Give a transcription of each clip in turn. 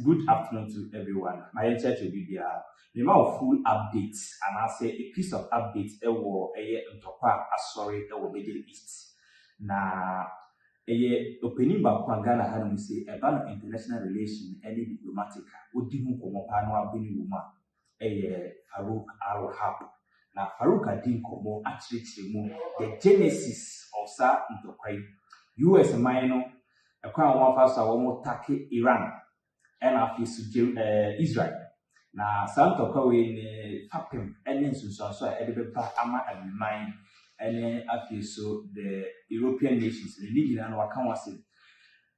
good afternoon to everyone. My name is Bibia. The amount of full updates, and I'll say a piece of updates, Ntopa, sorry, Middle East. Na, opening back Ghana had say about international relation, any diplomatic, Udimu Komopano, Bini Wuma, FARUK Al WAHAB. Na FARUK Adin Komo actually the genesis of Sa Ntopa. US minor, a crown one first, I want to Iran. And after Israel. Na Santo Kawin Fapim, and so Edinburgh Ama and mine, and after so the European nations, the Legion and Wakawasi.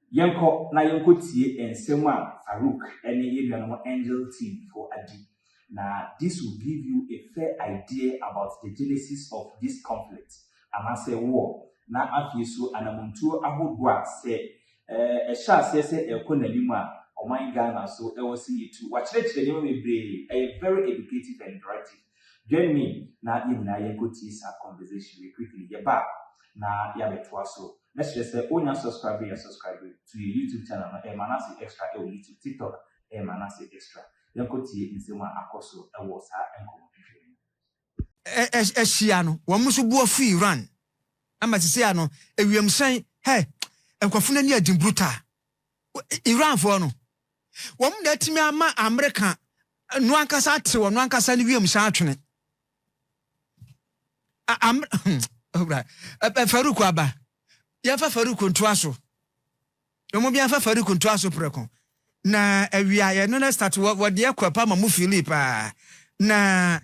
Yanko Nayankuti and Sema Faruk, and the angel team for Adi. Now, this will give you a fair idea about the genesis of this conflict. And I say war. Now, after so, and I'm to Abu say, a shall say, a Konanima. Oh my Ghana, so I will see you too. Watch it, a very educative and interactive. Join me now. Even I go to our conversation quickly. Yeah, back now. Yeah, so let's just say, oh, you subscribe to your YouTube channel. Manasi Extra, or YouTube, TikTok, Manasi Extra. You go to in Sema Akoso, a was her and Shiano, one must go free Iran. I must say, I know, if you am saying, hey, and Kofunania Dimbruta Iran for no. Wom that me ama America no ankasa ate wo no ankasa ne wiem sha atwene right Faruk aba ya fa Faruk ntoaso no bia fa Faruk ntoaso preko na awia ye no na start wo de akwapa ma mu Philip na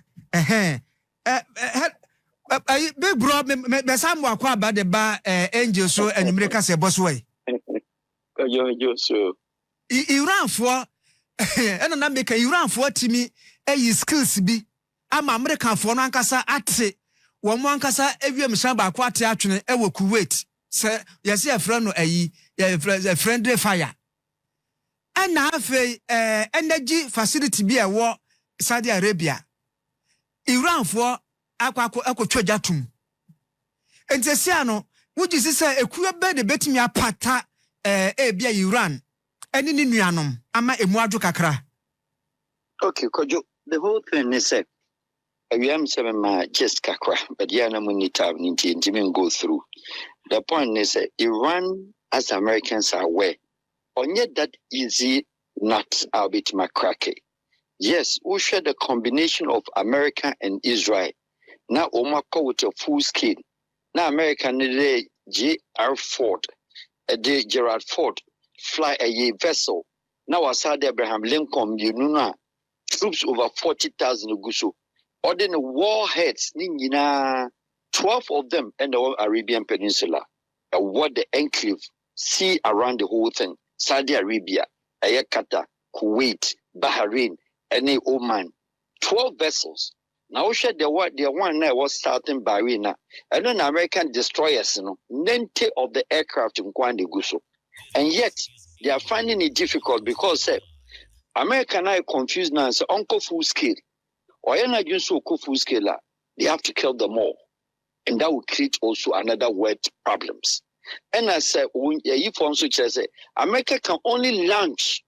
big bro me sam akwa aba de ba angel so anyimreka se boss way yo so Iran for and na make Iran for timi skills bi ama American for no ankasa ate wo mo ankasa ewiem shan ba kwa ate atwene e wo Kuwait se yes e friend no friendly fire and na afi energy facility bi e wo Saudi Arabia Iran for akwa tum entesi ano wuji sise ekuwe be de betimi apata bia Iran any nuanom ama emu kakra. Okay, Kojo, the whole thing is said we am seven just kakra, but yana munita ninti go through. The point is Iran, as Americans are aware, on yet that easy not a bit macrake. Yes, we share the combination of America and Israel. Now Omako with a full scale. Now American J.R. Ford, a Gerald Ford. Fly a vessel. Now aside Abraham Lincoln, you know, troops over 40,000 guso. Ordinary warheads, 12 of them in the Arabian Peninsula. What the enclave see around the whole thing. Saudi Arabia, Qatar, Kuwait, Bahrain, and Oman. 12 vessels. Now share the one that was starting Bahrain. And then American destroyers, 90 of the aircraft in Kwande Guso. And yet, they are finding it difficult because American are confused now. So, uncle full scale. Or you're not just so full scale. They have to kill them all. And that will create also another word problems. And I said, if also say, America can only launch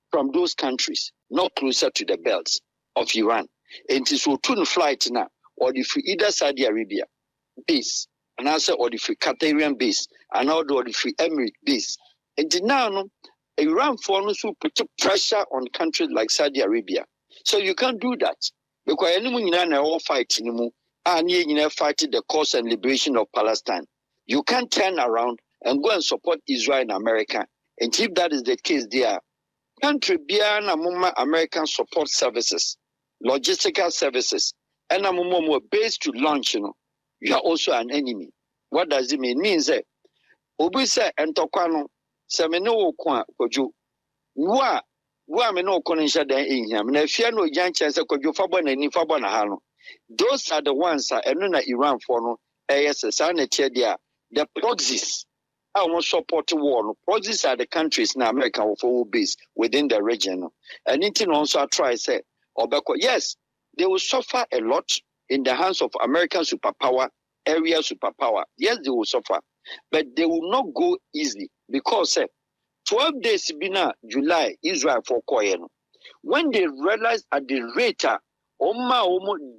from those countries, not closer to the belts of Iran. And it is so to flight now, or if either Saudi Arabia base, and also or the free Qatarian base, and or the free Emirate base. And now, Iran foreigners will put pressure on countries like Saudi Arabia. So you can't do that. Because anyone in all fight anymore, and you fighting the cause and liberation of Palestine. You can't turn around and go and support Israel and America. And if that is the case, there country beyond American support services, logistical services, and more based to launch, you are also an enemy. What does it mean? It means that Obisa and Tokwano. Semeno kwa kojo wa me no konisha dan ehia na afia no janche se kojo fabo na ni fabo na ha no. Those are the ones eno na Iran for no yes na tie dia the proxies I want support war no. Proxies are the countries na America for base within the region no. And it also try say obeko yes they will suffer a lot in the hands of American superpower area superpower. Yes they will suffer, but they will not go easily. Because 12 days bina July Israel for Koyen. When they realized at the rate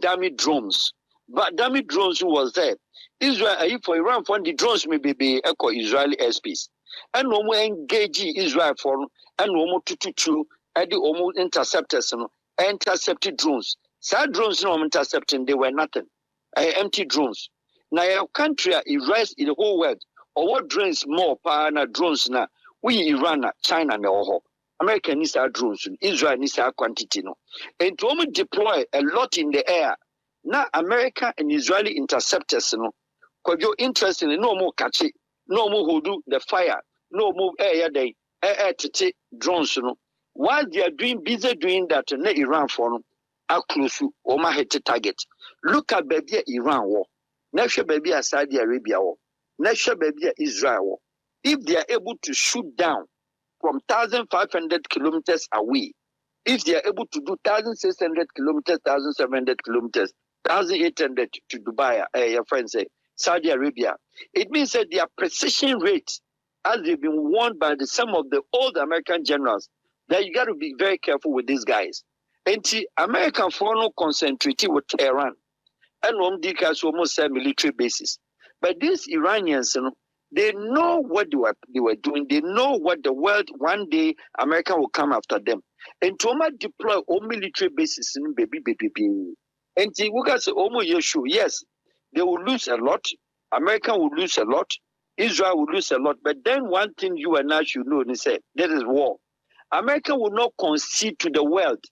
dummy drones, but dummy drones who was there. Israel for Iran for the drones may be echo Israeli airspace. And no more engage Israel for and no more to at the almost interceptors intercepted drones. Sad drones no intercepting, they were nothing. Empty drones. Now your country erased in the whole world. Or what drones more power drones now? We Iran, China, no. America needs our drones, Israel needs our quantity. No. And to deploy a lot in the air. Now America and Israeli interceptors, no. Because you're interested in no more catch it, no more who do the fire, no more air to take drones, no. While they are busy doing that, Iran for no, are close to Oma hit target. Look at baby Iran war. Next baby Saudi Arabia war. Next baby Israel war. If they are able to shoot down from 1,500 kilometers away, if they are able to do 1,600 kilometers, 1,700 kilometers, 1,800 to Dubai, your friends say, Saudi Arabia, it means that their precision rate, as they've been warned by some of the old American generals, that you got to be very careful with these guys. And the American foreign concentrated with Tehran, and almost say military bases. But these Iranians, you know, they know what they were doing. They know what the world, one day, America will come after them. And to deploy all military bases in baby. And the Wugas almost Yeshu, yes, they will lose a lot. America will lose a lot. Israel will lose a lot. But then one thing you and I should know, they say, there is war. America will not concede to the world.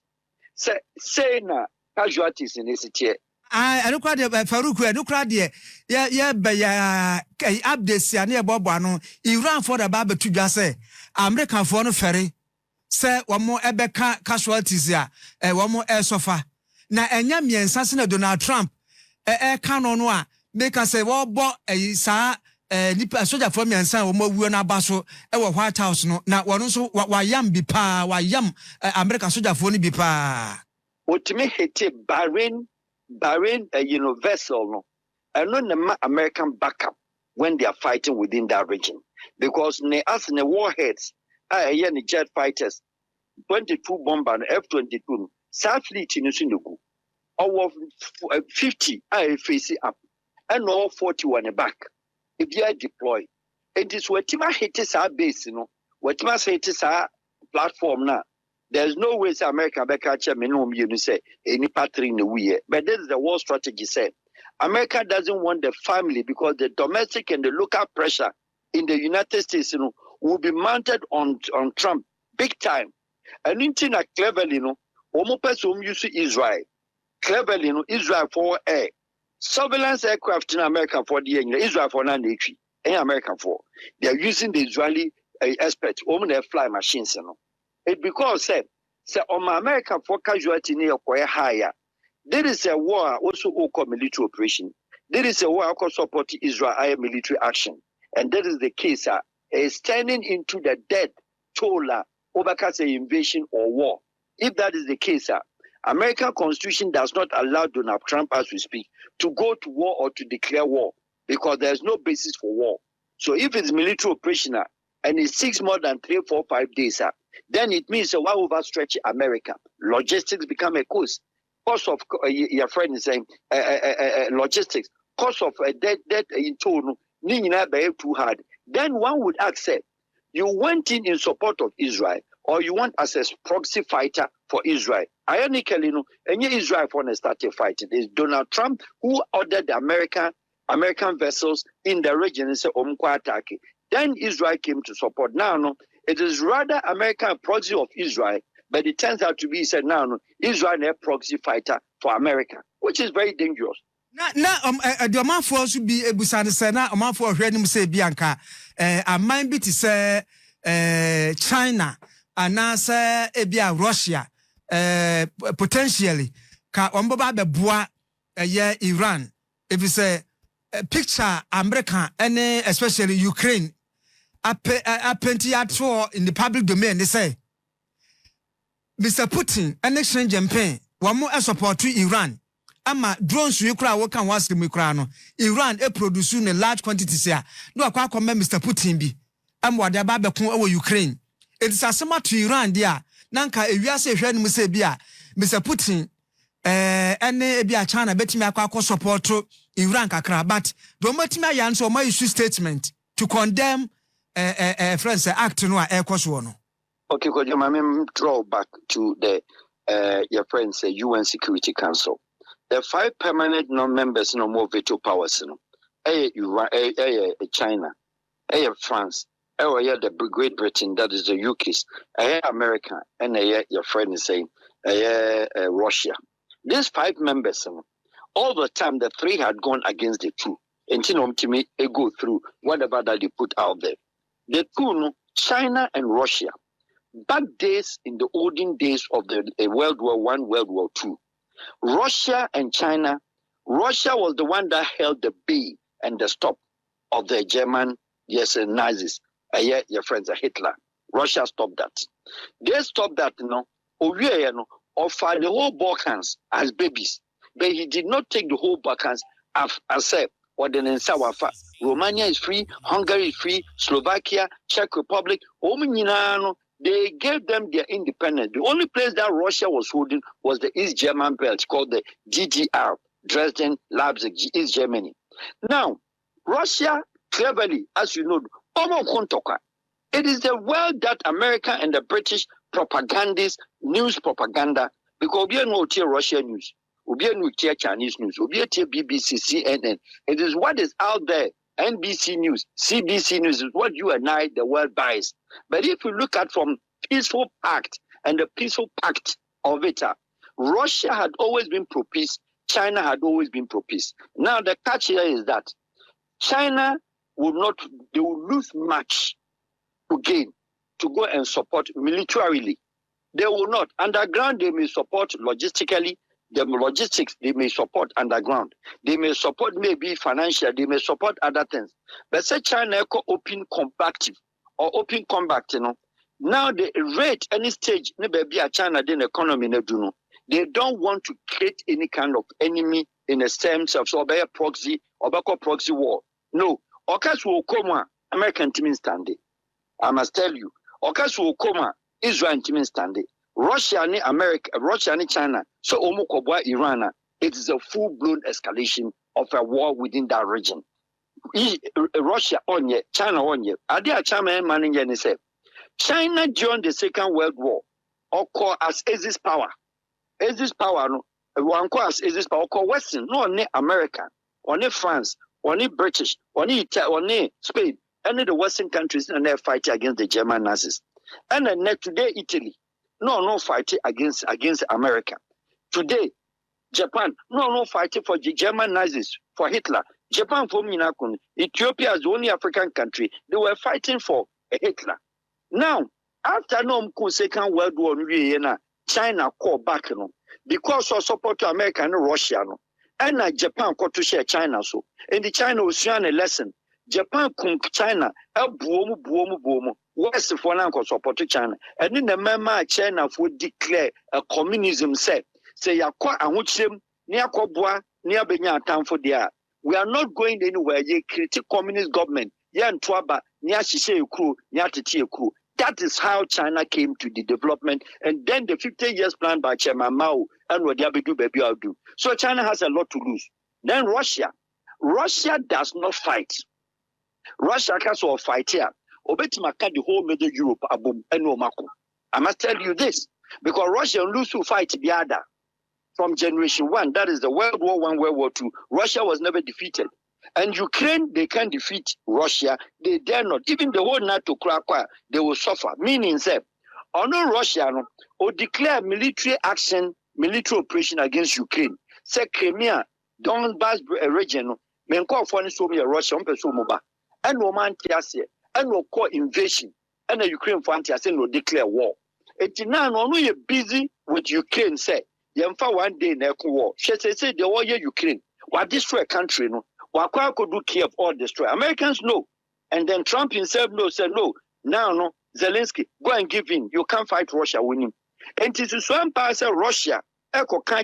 Say na casualties in this year. I don't cry Faruk, I don't cry there. Yeah, but updates ya near Bobano, Iran for the Bible to just say, American for no ferry. Say one more Ebeka casualties ya, one more air sofa. Na enyami and Sassina Donald Trump, air canonwa, make us say, well, bought a sa. Nipa soldier for me and son or more na baso White House no na one also wayam bipa wayam American soldier for ni bipa. What me hate Bahrain vessel no and no American backup when they are fighting within that region because ne as ne warheads the jet fighters 22 bomber F-22 South fleet in Sinugu or 50 face up and all 41 back. If you are deployed, it is what Tima hates our base, you know, what Tima hates our platform now. There's no way America back at you say any patri in the way. But this is the war strategy said. America doesn't want the family because the domestic and the local pressure in the United States, you know, will be mounted on Trump big time. And in China, cleverly, you know, Omopes use Israel. Cleverly, you know, Israel for air. Surveillance aircraft in America for the Israel for non-Navy, and American for. They are using the Israeli experts, their fly machines. You know. It because say on my American for casualty near quite higher. There is a war also called military operation. There is a war called support Israel military action. And that is the case. Is turning into the dead toll over invasion or war. If that is the case, American Constitution does not allow Donald Trump, as we speak, to go to war or to declare war because there's no basis for war. So if it's military operation and it takes more than 3, 4, 5 days, then it means why overstretch America? Logistics become a cost. Cost of your friend is saying logistics. Cost of debt in total, too hard. Then one would accept you went in support of Israel or you want as a proxy fighter for Israel. Ironically, any Israel for started fighting. It's Donald Trump who ordered the American vessels in the region and said, attack. Then Israel came to support. Now, it is rather American proxy of Israel, but it turns out to be said now, Israel a proxy fighter for America, which is very dangerous. The man for should be able to say now, a man for hearing him say Bianca, a mind bit is China, and now say Russia. Potentially, ka omboba be boa Iran. If it's a picture America and especially Ukraine, a plenty at in the public domain. They say, Mr. Putin, an exchange campaign, one more support to Iran. Ama drones Ukraine work was the Ukraine. Iran producing a large quantity here. No, I can't Mr. Putin be. I'm what they're about Ukraine. it's asema to Iran dia nanka ewiase hwe no se bia Mr Putin ene bia China betimi akwa support Iran kakra but do matimi ayan so my issue statement to condemn France act no a ekoso no. Okay, could you draw back to the your friends UN Security Council. The 5 permanent non-members no more veto powers no. China, France, the Great Britain, that is the UK, America, and your friend is saying Russia. These 5 members, all the time the 3 had gone against the 2. And to me, they go through whatever that they put out there. The 2, China and Russia. Back days in the olden days of the World War I, World War II, Russia and China, Russia was the one that held the bay and the stop of the German, Nazis. Your friends are Hitler. Russia stopped that. They stopped that, offered the whole Balkans as babies. But he did not take the whole Balkans as Romania is free, Hungary is free, Slovakia, Czech Republic, they gave them their independence. The only place that Russia was holding was the East German belt called the DDR, Dresden, Leipzig, East Germany. Now, Russia, cleverly, as you know, it is the world that America and the British propagandists, news propaganda, because we are not Russian news, we are not Chinese news, we are BBC, CNN. It is what is out there. NBC News, CBC News is what you and I, the world buys. But if you look at from peaceful pact and the peaceful pact of it, Russia had always been pro-peace, China had always been pro-peace. Now the catch here is that China will lose much to gain to go and support militarily. They will not. Underground, they may support logistically. The logistics, they may support underground. They may support maybe financial. They may support other things. But say China open combative or open combat, now the rate any stage, maybe a China then economy they don't want to create any kind of enemy in a sense of so a proxy or back proxy war. No. Okas will come American team standing. I must tell you. Okas will come Israel team standing. Russia and America, Russia and China, so Omukobwa Iran, it is a full-blown escalation of a war within that region. Russia on ye, China on ye. Are there China manning and say China during the Second World War, or call as Axis power. Axis power, no, one call as Axis power, call Western, no, only America, only France, only British, only Spain, any the Western countries, and they're fighting against the German Nazis. And then today, Italy. No fighting against America. Today, Japan, no fighting for the German Nazis, for Hitler. Japan for Minakun. Ethiopia is the only African country. They were fighting for Hitler. Now, after Second World War, China called back because of support to America and Russia. And Japan called to share China. So, and the China was sharing a lesson. Japan China, boom. West for now support to China. And in the mema China would declare a communism say ya kwa anwuchim near Kobwa, near Benya town for there. We are not going anywhere. Ye critique communist government, yan twaba, near Shishe crew, near Titi crew. That is how China came to the development. And then the 50 years plan by Chairman Mao and what Yabidu Baby do. So China has a lot to lose. Then Russia does not fight. Russia can so fight here. Obetimaka the whole Middle Europe abum enomako. I must tell you this because Russia lose to fight the other from generation 1. That is the World War I, World War II. Russia was never defeated, and Ukraine they can defeat Russia. They dare not. Even the whole NATO crack, they will suffer. Meaning, say, no Russia or declare military action, military operation against Ukraine. Say Crimea, Donbass region. Men call for any Russia on Pesomoba and Roman Tiasia. And no call invasion, and the Ukraine fancy say no declare war. It's now only busy with Ukraine. Say, Yemfa one day in war. She say the war Ukraine. What destroy a country? No, what could do Kiev or destroy? Americans know, and then Trump himself said no. Now no, Zelensky go and give in. You can't fight Russia winning. And it is one part say Russia,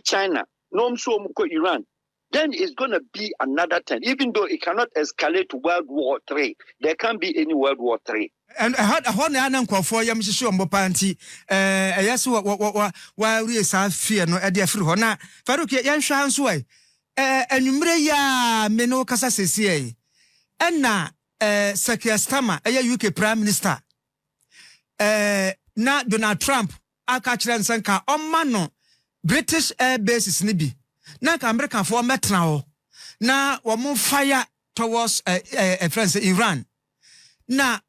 China, no so Iran. Then it's going to be another 10. Even though it cannot escalate to World War III, there can't be any World War III. And how na nan for yam hyehyɛ ɔmo panti ɛyɛ so wa raise afia no ɛde afiri hɔ na Faruk yɛnhwɛ nso ai anwumre ya me no kasa sesi ai ɛna Sekestama ɛyɛ UK Prime Minister na Donald Trump aka kyerɛ nsanka ɔma no British air bases ni bi na ka American for metna hɔ na wɔn fire towards friends Iran na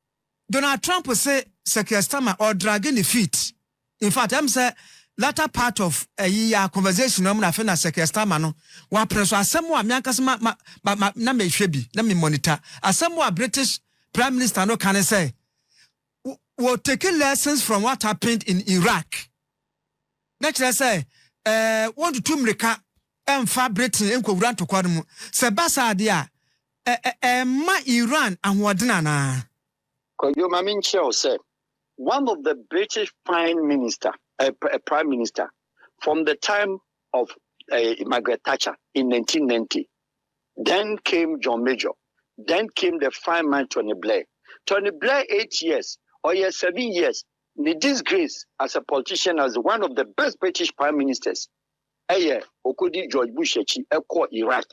Donald Trump say Sekestama or dragging the feet. In fact, I'm say latter part of a year conversation na fena Sekestama no wa preso asemo a miankasema na me hwebi na me monitor asemo a British Prime Minister no can say we're taking lessons from what happened in Iraq. Next say want to tumrika emfa Britain enkowura ntokwa mu se basa de a ma Iran ahoɔdena na Koyo Maminchel said, one of the British Prime Minister from the time of Margaret Thatcher in 1990, then came John Major, then came the fine man Tony Blair. Tony Blair 8 years, or 7 years, the disgrace as a politician as one of the best British Prime Ministers. Okudi George Bush Eko Iraq.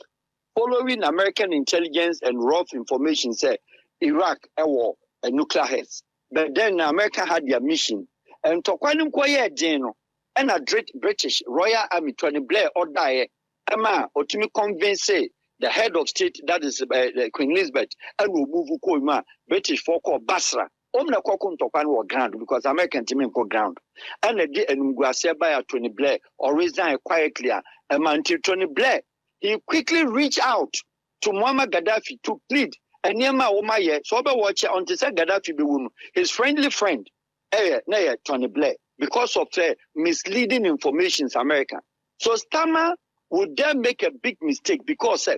Following American intelligence and raw information said Iraq war a nuclear heads. But then America had their mission. And to Quanum Quaye Deno and a British Royal Army Tony Blair or die Emma or to me convince the head of state, that is Queen Elizabeth, and will move Koima, British folk or Basra. Omna Kokum to Quan ground because American team go ground. And a day and Mguase by Tony Blair or resign quietly. And until Tony Blair, he quickly reached out to Muammar Gaddafi to plead. And Yama Omaye, Sober Watcher on the Gaddafi Bewum, his friendly friend, Tony Blair, because of misleading information to America. So Starmer would then make a big mistake because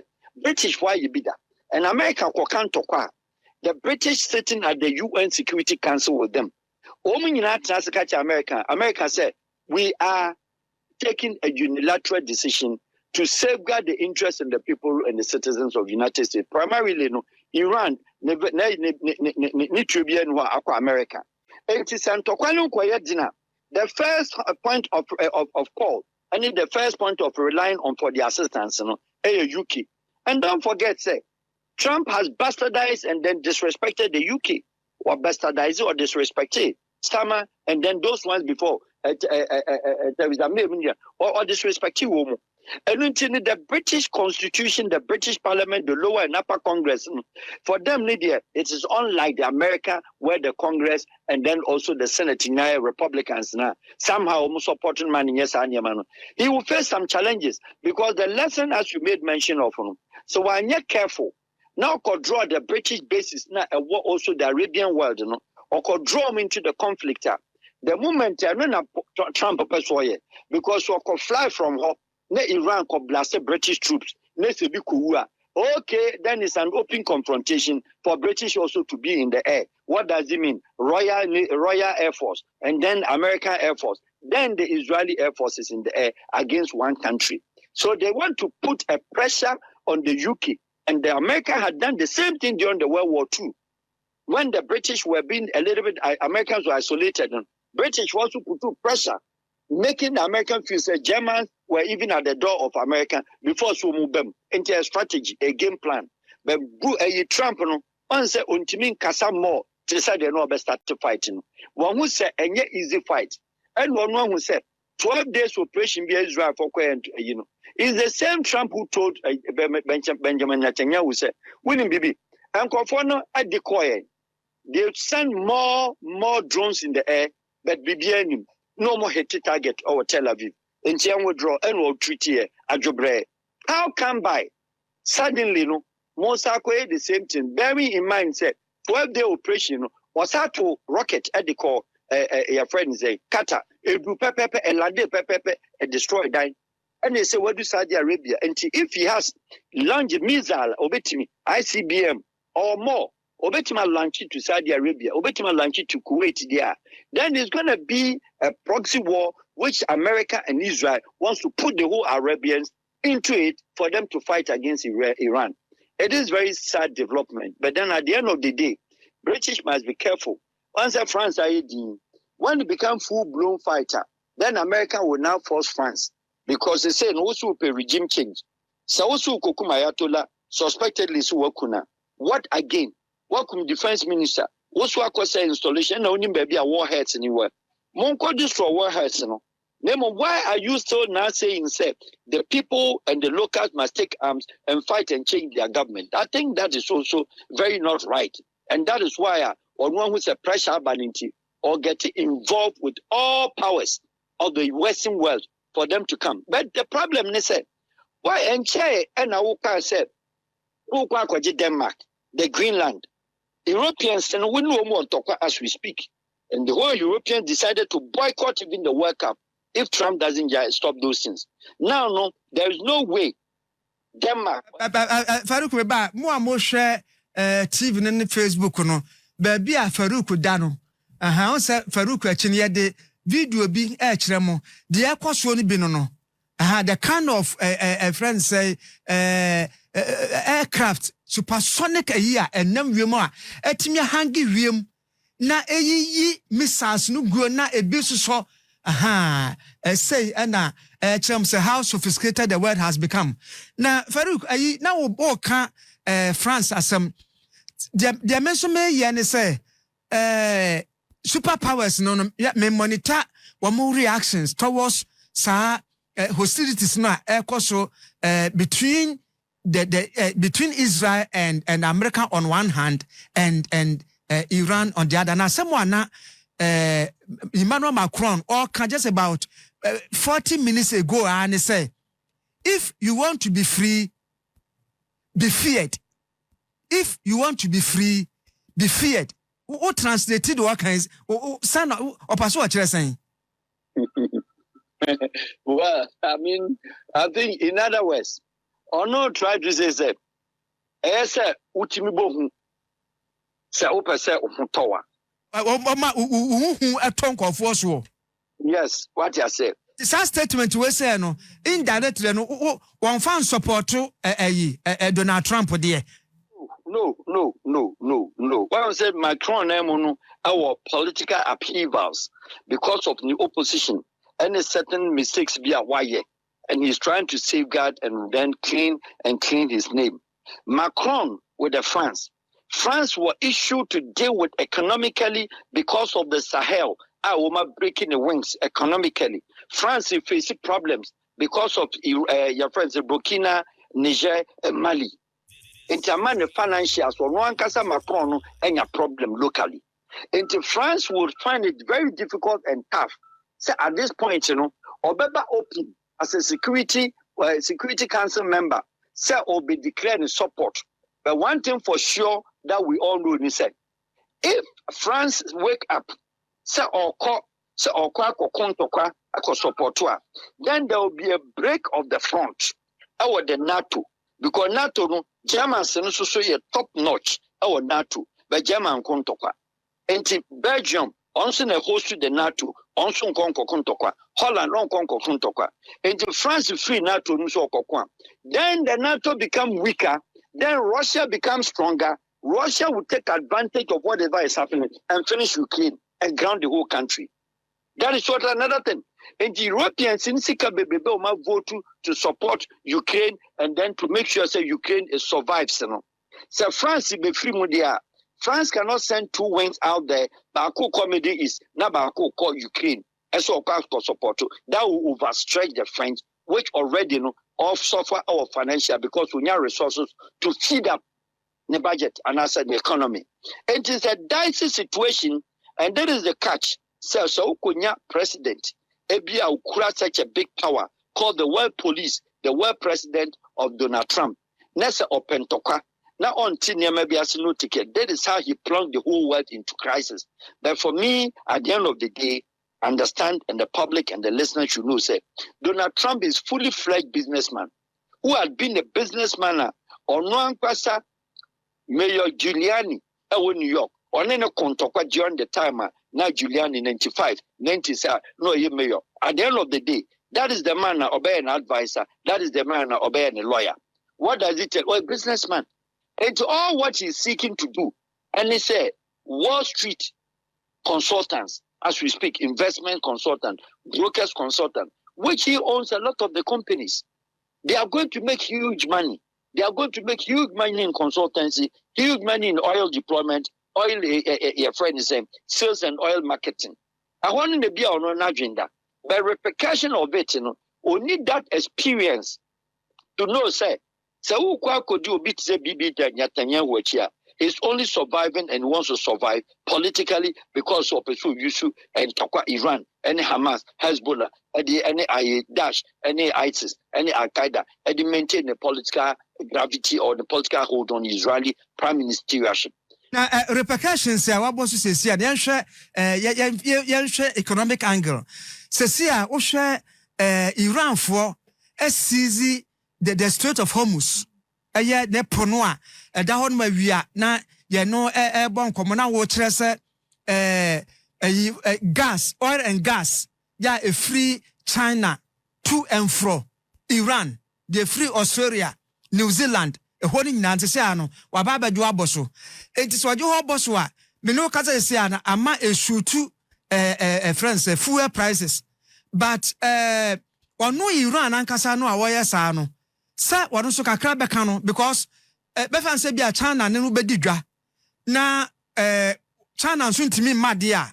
British why you be that. And America can't talk. The British sitting at the UN Security Council with them. America said, we are taking a unilateral decision to safeguard the interests of the people and the citizens of the United States. Primarily, Iran, America. It is the first point of call, and the first point of relying on for the assistance, UK. And don't forget, Trump has bastardized and then disrespected the UK, or bastardized or disrespected Starmer, and then those ones before, there is a or disrespected woman. And the British Constitution, the British Parliament, the lower and upper Congress, for them, Lydia, it is unlike the America where the Congress and then also the Senate, Republicans, somehow almost supporting man, yes, he will face some challenges because the lesson, as you made mention of, so when you're careful, now could draw the British bases, now also the Arabian world, or could draw them into the conflict. The moment Trump because we could fly from home. Iran could blast British troops. Okay, then it's an open confrontation for British also to be in the air. What does it mean? Royal Air Force and then American Air Force. Then the Israeli Air Force is in the air against one country. So they want to put a pressure on the UK. And the America had done the same thing during the World War II. When the British were being a little bit, Americans were isolated. British also put pressure, making the American feel that Germans were even at the door of America before so move them into a strategy, a game plan. But Trump, once untimin kasa more, they said they know best start to fighting. One who said and yet easy fight, and one who said 12 days operation be Israel for is the same Trump who told Benjamin Netanyahu who said, "Winning Bibi and Kofono at the coin, they send more drones in the air, but Bibi no more hit target over Tel Aviv." And Tian will draw and will treat here at Jobre. How come by suddenly Mosakwe the same thing? Bearing in mind, said 12-day operation was how to rocket at the core. Your friend say Qatar, a do pepe and lande pepe and destroy dine. And they say, what do Saudi Arabia? And if he has launched missile, obetimi ICBM or more, obetima launch it to Saudi Arabia, obetima launch it to Kuwait there, then there's going to be a proxy war which America and Israel wants to put the whole Arabians into it for them to fight against Iran. It is very sad development. But then at the end of the day, British must be careful. Once France are when you become full-blown fighter, then America will now force France because they say no also pay regime change. So also Kokumayatola suspectedly Suwakuna. What again? What could defense minister? Also say installation only baby a warheads anywhere. Monko destroy warheads, no. Nemo, why are you still now saying say the people and the locals must take arms and fight and change their government? I think that is also very not right. And that is why one who's a pressure banity or get involved with all powers of the Western world for them to come. But the problem is that why and chair and Awuka said Denmark, the Greenland, Europeans and we no more talk as we speak. And the whole Europeans decided to boycott even the World Cup if Trump doesn't stop those things. Now, no, there is no way Denmark. Faruk Weba, mo share TV and Facebook no. Baby a Faruk Dano. On say Faruk actually the video be mo. The akwaso ni bi no. The kind of friends say aircraft supersonic year and nam wiem a etimi hangi wiem na eyiyi missiles no go na ebi so say na say how sophisticated the world has become. Na Faruk ayi na wo ka France asem the mention me ye ne say superpowers no me monitor one reactions towards hostilities na ekoso between between Israel and America on one hand and Iran on the other. Now someone Emmanuel Macron or just about 40 minutes ago and say if you want to be free, be feared. If you want to be free, be feared. Who translated what kinds son or pass what you're saying? Well, I mean, I think in other words, or no try to say, say, Utimibo, say, open, say, Tower. A tongue of force. Yes, what you say. This statement we say, no, indirectly, no, one fan support to Donald Trump, dear. No. When I said Macron, our political upheavals because of the opposition, any certain mistakes be a wire. And he's trying to safeguard and then clean his name. Macron with the France were issued to deal with economically because of the Sahel. Our breaking the wings economically. France is facing problems because of your friends in Burkina, Niger, and Mali. In terms of financials, for one casa Macron and a problem locally. Into France would find it very difficult and tough. So at this point, Obeba open as a security council member, say or be declared in support. But one thing for sure that we all know is that if France wake up, say or support, then there will be a break of the front. Our the NATO, because NATO no Germans no so top notch. Our NATO, but German kontokwa. And Belgium also na host the NATO. Also nkonko kontokwa. Holland nkonko kontokwa. And France free NATO nso kokwa. Then the NATO become weaker. Then Russia becomes stronger. Russia will take advantage of whatever is happening and finish Ukraine and ground the whole country. That is what another thing. And the Europeans in Sika vote to support Ukraine and then to make sure that Ukraine survives. So France be free media. France cannot send two wings out there. Baku comedy is now Baku call Ukraine. And so for support. That will overstretch the French, which already all suffer our financial because we need resources to feed up the budget and also the economy. It is a dicey situation, and that is the catch. So Kunya president, Ebia Ukura such a big power called the world police, the world president of Donald Trump. Nessa open toka. Now on maybe as no ticket. That is how he plunged the whole world into crisis. But for me, at the end of the day, understand and the public and the listeners should know say Donald Trump is fully fledged businessman who had been a businessman or no ankwasa Mayor Giuliani in New York. Or no kontokwa during the time now Giuliani 95, 96, no mayor. At the end of the day, that is the man obey an advisor. That is the man obey a lawyer. What does it tell? Oh, a businessman. It's all what he's seeking to do. And he said, Wall Street consultants, as we speak, investment consultant, brokers consultant, which he owns a lot of the companies. They are going to make huge money. They are going to make huge money in consultancy, huge money in oil deployment, your friend is saying, sales and oil marketing. I want to be on an agenda. By repercussion of it, we need that experience to know, say, so who could do a bit, say, BB, he's only surviving and wants to survive politically because of Yusuf and Iran, any Hamas, Hezbollah, any Daesh, any ISIS, any Al Qaeda, and they maintain the political gravity or the political hold on Israeli prime ministership. Now, repercussions, what was to say, the economic angle. Sesia, Osha, Iran for SCZ, the Strait of Hormuz. Aya ne ponoa da hon ma wia na ye no bon komona wo kire gas, oil and gas ya a free China to and fro Iran, the free Australia, New Zealand e honi nyina nte se ano wa ba badwo aboso enti so adwo aboso a me no kasa se ana ama e shutu friends fuel prices but ono Iran ankasa no a wo yesa no sa wano so kakra beka no because befa nse bia China ne no bedi dwa na China nso ntimi made a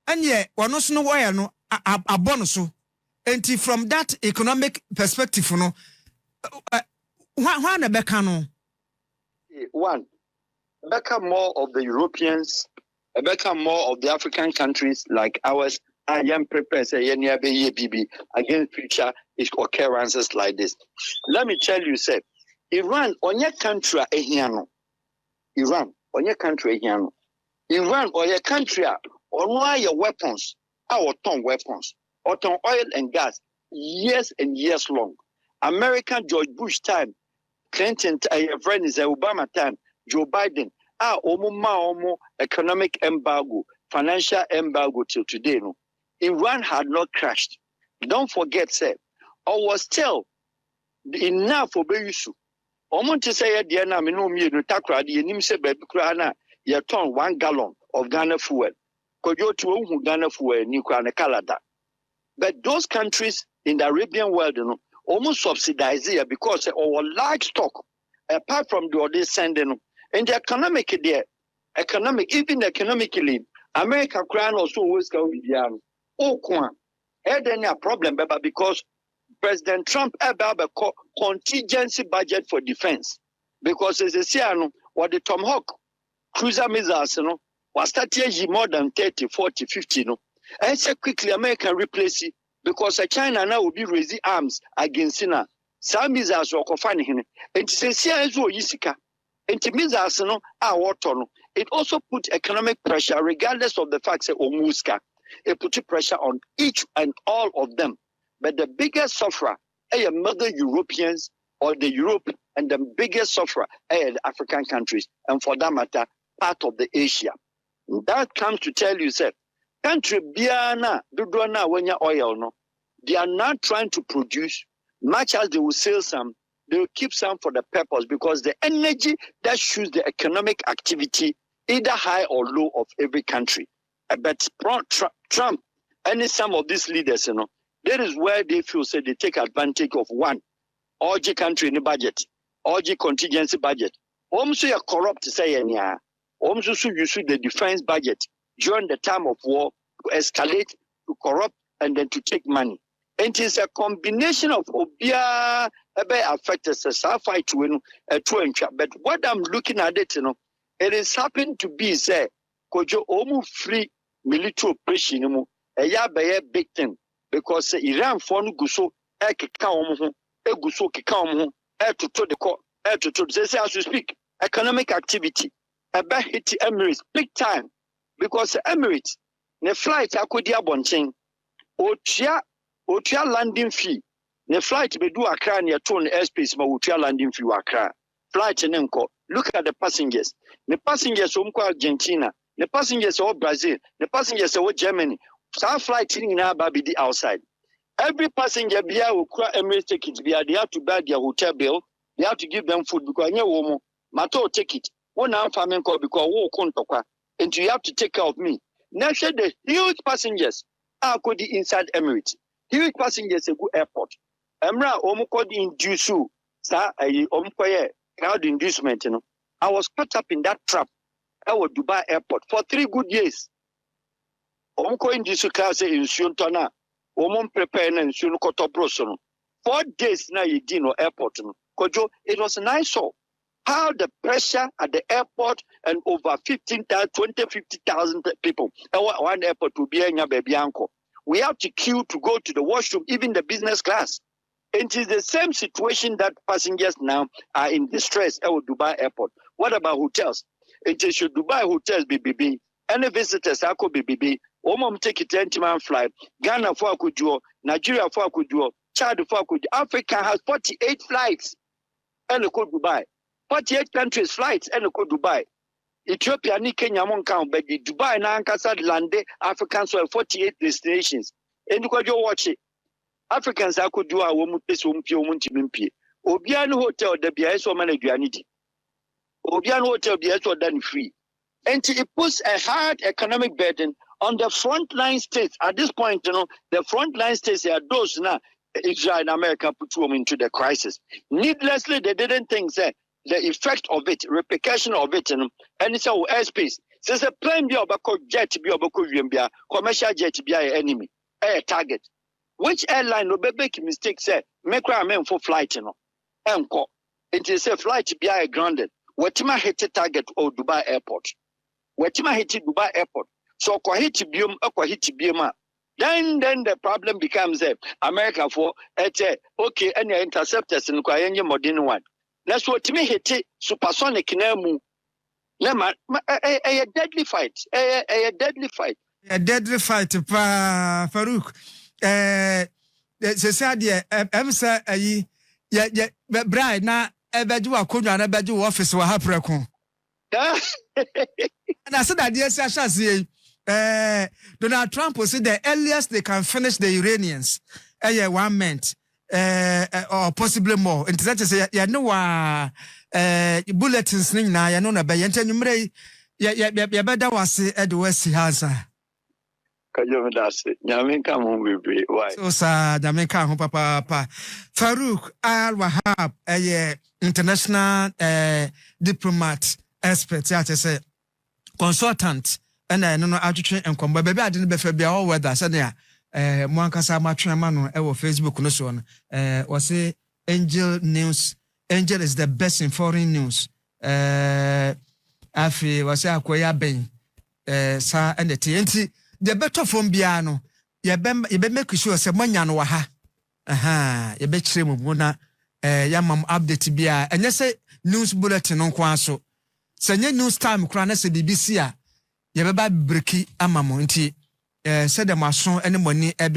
anye wano so no woye no abon so enti from that economic perspective no why na beka no one beka more of the Europeans, beka more of the African countries like ours. I am prepared say against future occurrences like this. Let me tell you, say, Iran on your country ehiano. Iran on your country ehiano. Iran or your country on why your weapons, our ton weapons, or ton oil and gas, years and years long. American George Bush time, Clinton, your friend is Obama time, Joe Biden, omo economic embargo, financial embargo till today, no. Iran had not crashed. Don't forget, sir, or was still enough for Beyusu. Omo to say at the end, I mean, no, me, no, takra, the enimse baby crana, you turn 1 gallon of Ghana fuel. Could you to Ghana fuel, Nukrana Canada. But those countries in the Arabian world, you know, almost subsidize here because our large stock, apart from the other sending, and the economic there, even economically, America crown also always go with the had any problem, but because President Trump had a contingency budget for defense. Because as I say, what the Tomahawk cruiser missiles, was starting more than 30, 40, 50, and so quickly America replace it because China now will be raising arms against China. Some missiles are confining him. And to say, and missiles, it also put economic pressure regardless of the fact that Omuska. It put pressure on each and all of them. But the biggest sufferer are mother Europeans or the Europe, and the biggest sufferer are the African countries, and for that matter, part of the Asia. That comes to tell you, sir, country biana, dudwana when you oil, no, they are not trying to produce much as they will sell some, they will keep some for the purpose because the energy that shows the economic activity, either high or low of every country. But Trump and some of these leaders, that is where they feel say they take advantage of one, OG country in the budget, OG contingency budget. Also, you're corrupt to say anyhow. Also, you use the defense budget during the time of war to escalate, to corrupt, and then to take money. And it is a combination of obia affected fight to win a but what I'm looking at it, it is happened to be say, Kojo Omu free military operation, a big thing because Iran phone guso kika guso kika to the court to say as we speak economic activity about hit Emirates big time because Emirates the flight akodia bonchen otua landing fee the flight be do Accra near tone airspace ma otua landing fee Accra flight nenko look at the passengers umko Argentina. The passengers are Brazil, the passengers are Germany. Some flight in Babidi outside. Every passenger will cry Emirates tickets. They have to buy their hotel bill. They have to give them food because you mato ticket. One arm famine call because and you have to take care of me. Now, the huge passengers are going inside Emirates. Huge passengers a good airport. Emra omukod induce you, sir. Crowd inducement. You know, I was caught up in that trap. I was Dubai airport for 3 good years. Omuko induce class in Suntona. Omum prepare and Sunukoto Brosono. 4 days now you dino airport. Kojo, it was nice. So how the pressure at the airport and over 50,000 people. One airport to be in Bianco. We have to queue to go to the washroom, even the business class. It is the same situation that passengers now are in distress at Dubai airport. What about hotels? It is should Dubai hotels be BB. Any visitors are could be BB. Omom take it 20-man flight. Ghana for Akujo, Nigeria for Akujo, Chad for Akujo. Africa has 48 flights and it could Dubai. 48 countries flights and it could Dubai. Ethiopia ni Kenya count, but the Dubai na Ankasa lande Africans were 48 destinations. And you could watch it. Africans I could do a woman place Mimpi. Obiano hotel the BS woman Guanidi. Obiano hotel BS or done free. And it puts a hard economic burden on the frontline states. At this point, you know, the frontline states are those now Israel and America put them into the crisis. Needlessly, they didn't think that the effect of it, repercussion of it, and it's our airspace. Since a plane be about jet be about commercial jet be an enemy, a target. Which airline no make mistake say make a for flight, you know? Enko. It is a flight be a grounded. Wetima hit target or Dubai airport. Wetima hit Dubai airport. So kwa hit bium, then the problem becomes America for okay, any interceptors in kwa modern one. That's what me hit supersonic nemu. A deadly fight. A deadly fight. A deadly fight, Faruk. Say emsa ayi bride na ebeju akonwa na ebeju office wa hapreko. And I said that yes, I shall say Donald Trump will say the earliest they can finish the Iranians 1 month or possibly more. And that is ya no bulletins ning na ya no na be yente nwumre ya beda wase edwesi hansa. Why? So sa Jamaica ho papa. Faruk Al Wahab international diplomat expert ya say consultant and no atwetwe enkomba baby ade no befa bia all weather say na mo ankasa matwe ma no e Facebook no so no say Angel is the best in foreign news afi say akoya ben sa and the TNT the better from biano ye be make sure say manya no wa ha ye be kire mu na ya mam update bia enye say news bulletin no kwa so sanye news time kura na say BBC a ye be ba breki amamo nti say dem aso ene moni